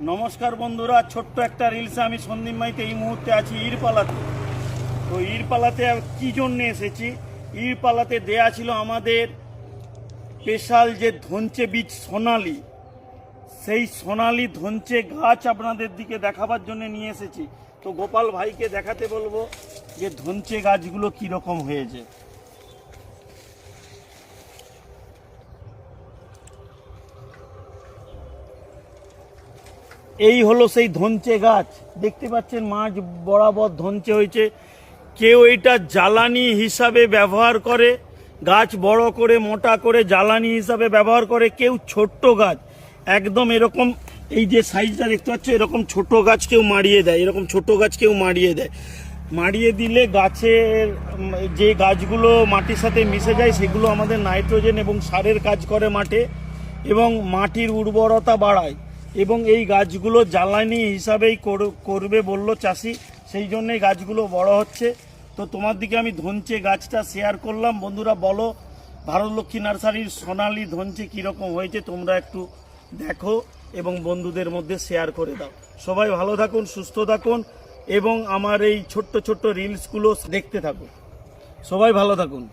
নমস্কার বন্ধুরা, ছোট্ট একটা রিলসে আমি সন্দীপ মাইতি এই মুহূর্তে আছি ইরপালাতে। তো ইরপালাতে কী জন্যে এসেছি, ইরপালাতে দেয়া ছিল আমাদের স্পেশাল যে ধনচে বীজ সোনালি, সেই সোনালি ধনচে গাছ আপনাদের দিকে দেখাবার জন্য নিয়ে এসেছি। তো গোপাল ভাইকে দেখাতে বলবো যে ধনচে গাছগুলো কীরকম হয়েছে। এই হলো সেই ধনচে গাছ, দেখতে পাচ্ছেন মাঝ বরাবর ধনচে হয়েছে। কেউ এটা জ্বালানি হিসাবে ব্যবহার করে, গাছ বড় করে মোটা করে জ্বালানি হিসাবে ব্যবহার করে। কেউ ছোট্ট গাছ একদম এরকম, এই যে সাইজটা দেখতে পাচ্ছ, এরকম ছোট গাছ কেউ মারিয়ে দেয়, এরকম ছোট গাছ কেউ মারিয়ে দেয়। মারিয়ে দিলে গাছের যে গাছগুলো মাটির সাথে মিশে যায় সেগুলো আমাদের নাইট্রোজেন এবং সারের কাজ করে মাঠে, এবং মাটির উর্বরতা বাড়ায়। এবং এই গাছগুলো জ্বালানি হিসাবেই করবে বলল চাষি, সেই জন্যই গাছগুলো বড় হচ্ছে। তো তোমার দিকে আমি ধনচে গাছটা শেয়ার করলাম। বন্ধুরা বলো, ভারতলক্ষ্মী নার্সারির সোনালি ধনচে কীরকম হয়েছে তোমরা একটু দেখো এবং বন্ধুদের মধ্যে শেয়ার করে দাও। সবাই ভালো থাকুন, সুস্থ থাকুন এবং আমার এই ছোট্ট ছোট্ট রিলসগুলো দেখতে থাকুন। সবাই ভালো থাকুন।